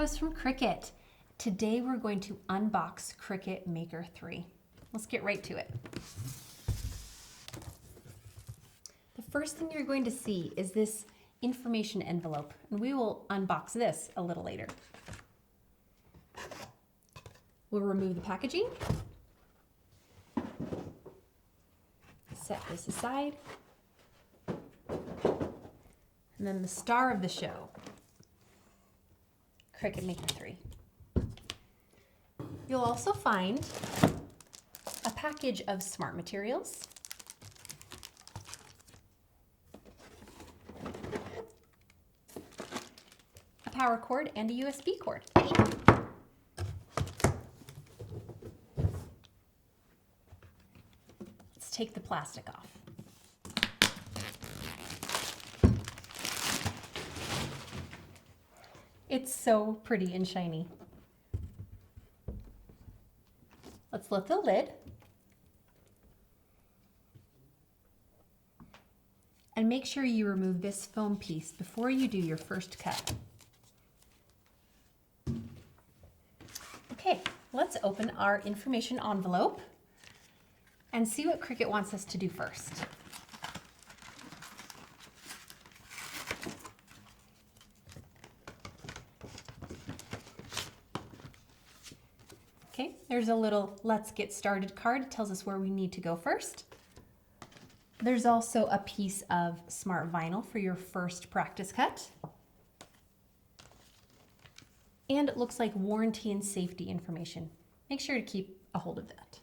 kiddos from Cricut. Today we're going to unbox Cricut Maker 3. Let's get right to it. The first thing you're going to see is this information envelope, and we will unbox this a little later. We'll remove the packaging, set this aside, and then the star of the show, Cricut Maker 3. You'll also find a package of smart materials, a power cord, and a USB cord. Let's take the plastic off. It's so pretty and shiny. Let's lift the lid and make sure you remove this foam piece before you do your first cut. Okay, let's open our information envelope and see what Cricut wants us to do first. Okay, there's a little let's get started card. It tells us where we need to go first. There's also a piece of smart vinyl for your first practice cut. And it looks like warranty and safety information. Make sure to keep a hold of that.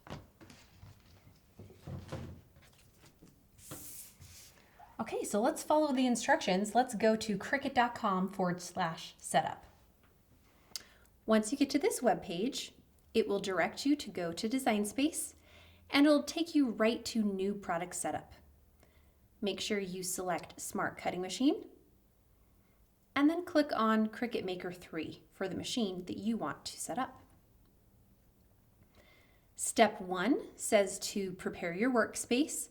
Okay, so let's follow the instructions. Let's go to cricut.com/setup. Once you get to this web page, it will direct you to go to Design Space, and it'll take you right to New Product Setup. Make sure you select Smart Cutting Machine, and then click on Cricut Maker 3 for the machine that you want to set up. Step 1 says to prepare your workspace,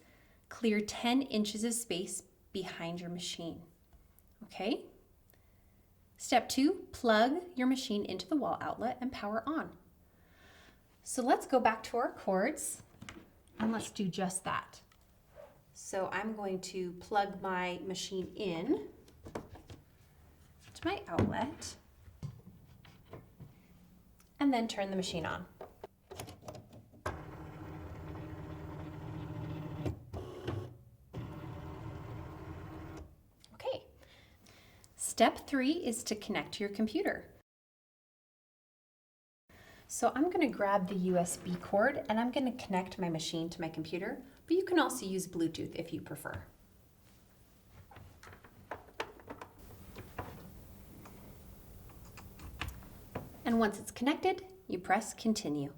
clear 10 inches of space behind your machine. Okay? Step 2, plug your machine into the wall outlet and power on. So let's go back to our cords and let's do just that. So I'm going to plug my machine in to my outlet and then turn the machine on. Okay. Step 3 is to connect to your computer. So I'm going to grab the USB cord and I'm going to connect my machine to my computer, but you can also use Bluetooth if you prefer. And once it's connected, you press continue.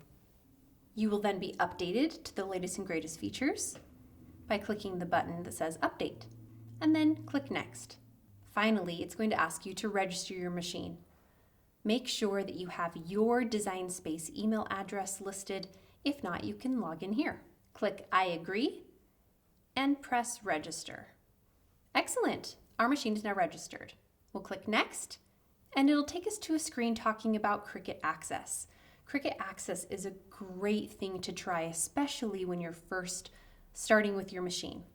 You will then be updated to the latest and greatest features by clicking the button that says update, and then click next. Finally, it's going to ask you to register your machine. Make sure that you have your Design Space email address listed. If not, you can log in here. Click I agree and press register. Excellent, our machine is now registered. We'll click next and it'll take us to a screen talking about Cricut Access. Cricut Access is a great thing to try, especially when you're first starting with your machine.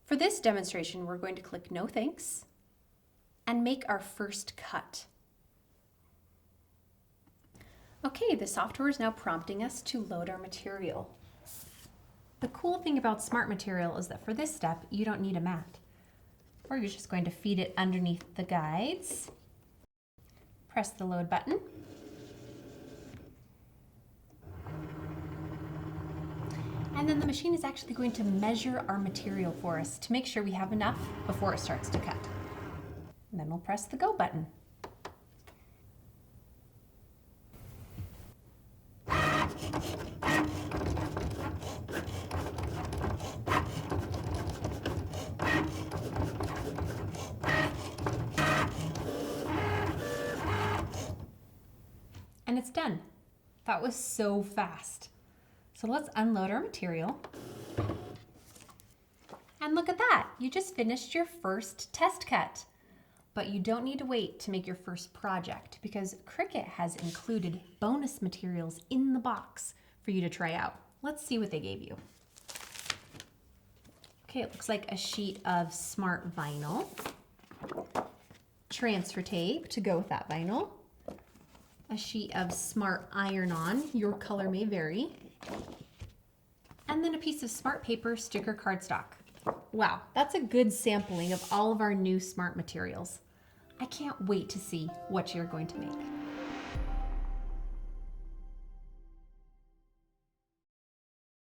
For this demonstration, we're going to click no thanks and make our first cut. Okay, the software is now prompting us to load our material. The cool thing about Smart Material is that for this step, you don't need a mat. Or you're just going to feed it underneath the guides. Press the load button. And then the machine is actually going to measure our material for us to make sure we have enough before it starts to cut. And then we'll press the go button. And it's done. That was so fast. So let's unload our material. And look at that, you just finished your first test cut. But you don't need to wait to make your first project because Cricut has included bonus materials in the box for you to try out. Let's see what they gave you. Okay, it looks like a sheet of smart vinyl, transfer tape to go with that vinyl, a sheet of smart iron-on, your color may vary, and then a piece of smart paper sticker cardstock. Wow, that's a good sampling of all of our new smart materials. I can't wait to see what you're going to make.